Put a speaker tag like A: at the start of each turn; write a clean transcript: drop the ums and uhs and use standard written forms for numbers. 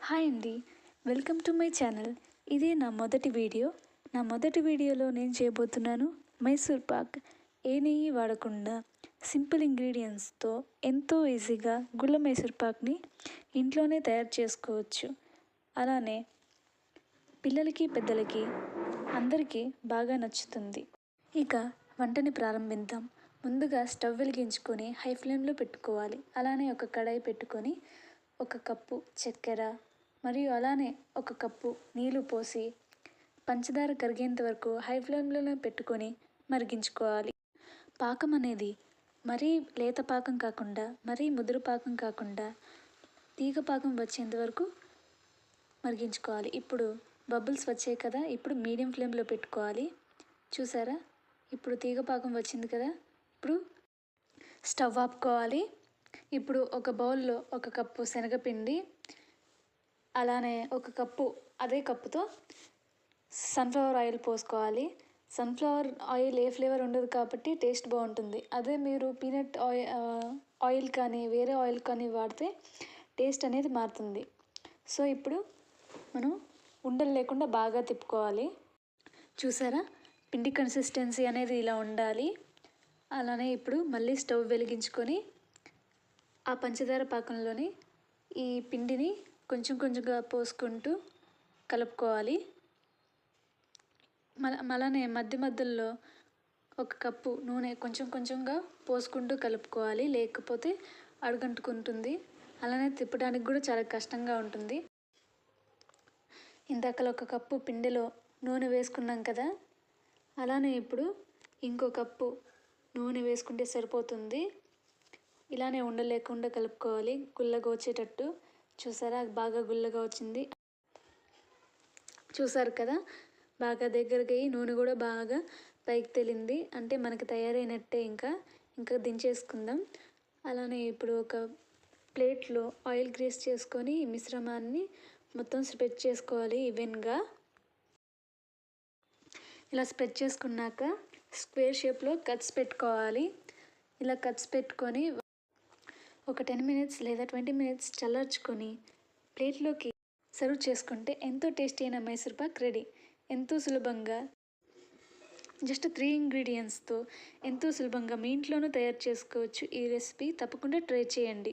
A: Hi అండి, welcome to my channel. ఇది నా మొదటి వీడియో. నా మొదటి వీడియోలో నేను చేయబోతున్నాను మైసూర్ పాక్. ఏ నెయ్యి వాడకుండా సింపుల్ ఇంగ్రీడియంట్స్తో ఎంతో ఈజీగా గుళ్ళ మైసూర్ పాక్ని ఇంట్లోనే తయారు చేసుకోవచ్చు. అలానే పిల్లలకి పెద్దలకి అందరికీ బాగా నచ్చుతుంది. ఇక వంటని ప్రారంభిద్దాం. ముందుగా స్టవ్ వెలిగించుకొని హై ఫ్లేమ్లో పెట్టుకోవాలి. అలానే ఒక కడాయి పెట్టుకొని ఒక కప్పు చక్కెర మరియు అలానే ఒక కప్పు నీళ్లు పోసి పంచదార కరిగేంత వరకు హై ఫ్లేమ్లోనే పెట్టుకొని మరిగించుకోవాలి. పాకం అనేది మరీ లేత పాకం కాకుండా మరీ ముదురు పాకం కాకుండా తీగ పాకం వచ్చేంత వరకు మరిగించుకోవాలి. ఇప్పుడు బబుల్స్ వచ్చాయి కదా, ఇప్పుడు మీడియం ఫ్లేమ్లో పెట్టుకోవాలి. చూసారా, ఇప్పుడు తీగ పాకం వచ్చింది కదా. ఇప్పుడు స్టవ్ ఆపుకోవాలి. ఇప్పుడు ఒక బౌల్లో ఒక కప్పు శనగపిండి, అలానే ఒక కప్పు అదే కప్పుతో సన్ఫ్లవర్ ఆయిల్ పోసుకోవాలి. సన్ఫ్లవర్ ఆయిల్ ఏ ఫ్లేవర్ ఉండదు కాబట్టి టేస్ట్ బాగుంటుంది. అదే మీరు పీనట్ ఆయిల్ కానీ వేరే ఆయిల్ కానీ వాడితే టేస్ట్ అనేది మారుతుంది. సో ఇప్పుడు మనం ఉండలు లేకుండా బాగా తిప్పుకోవాలి. చూసారా, పిండి కన్సిస్టెన్సీ అనేది ఇలా ఉండాలి. అలానే ఇప్పుడు మళ్ళీ స్టవ్ వెలిగించుకొని ఆ పంచదార పాకంలోని ఈ పిండిని కొంచెం కొంచెంగా పోసుకుంటూ కలుపుకోవాలి. అలానే మధ్య మధ్యలో ఒక కప్పు నూనె కొంచెం కొంచెంగా పోసుకుంటూ కలుపుకోవాలి, లేకపోతే అడుగంటుకుంటుంది. అలానే తిప్పడానికి కూడా చాలా కష్టంగా ఉంటుంది. ఇందాకలో ఒక కప్పు పిండిలో నూనె వేసుకున్నాం కదా, అలానే ఇప్పుడు ఇంకో కప్పు నూనె వేసుకుంటే సరిపోతుంది. ఇలానే ఉండలేకుండా కలుపుకోవాలి, గుల్లగా వచ్చేటట్టు. చూసారా, బాగా గుల్లగా వచ్చింది. చూసారు కదా, బాగా దగ్గరకి అయ్యి నూనె కూడా బాగా పైకి తేలింది. అంటే మనకి తయారైనట్టే. ఇంకా దించేసుకుందాం. అలానే ఇప్పుడు ఒక ప్లేట్లో ఆయిల్ గ్రీస్ చేసుకొని ఈ మిశ్రమాన్ని మొత్తం స్ప్రెడ్ చేసుకోవాలి ఈవెన్గా. ఇలా స్ప్రెడ్ చేసుకున్నాక స్క్వేర్ షేప్లో కట్స్ పెట్టుకోవాలి. ఇలా కట్స్ పెట్టుకొని ఒక 10 మినిట్స్ లేదా 20 మినిట్స్ చల్లార్చుకొని ప్లేట్లోకి సర్వ్ చేసుకుంటే ఎంతో టేస్టీ అయిన మైసూర్ పాక్ రెడీ. ఎంతో సులభంగా జస్ట్ 3 ఇంగ్రీడియంట్స్తో ఎంతో సులభంగా మీ ఇంట్లోనూ తయారు చేసుకోవచ్చు. ఈ రెసిపీ తప్పకుండా ట్రై చేయండి.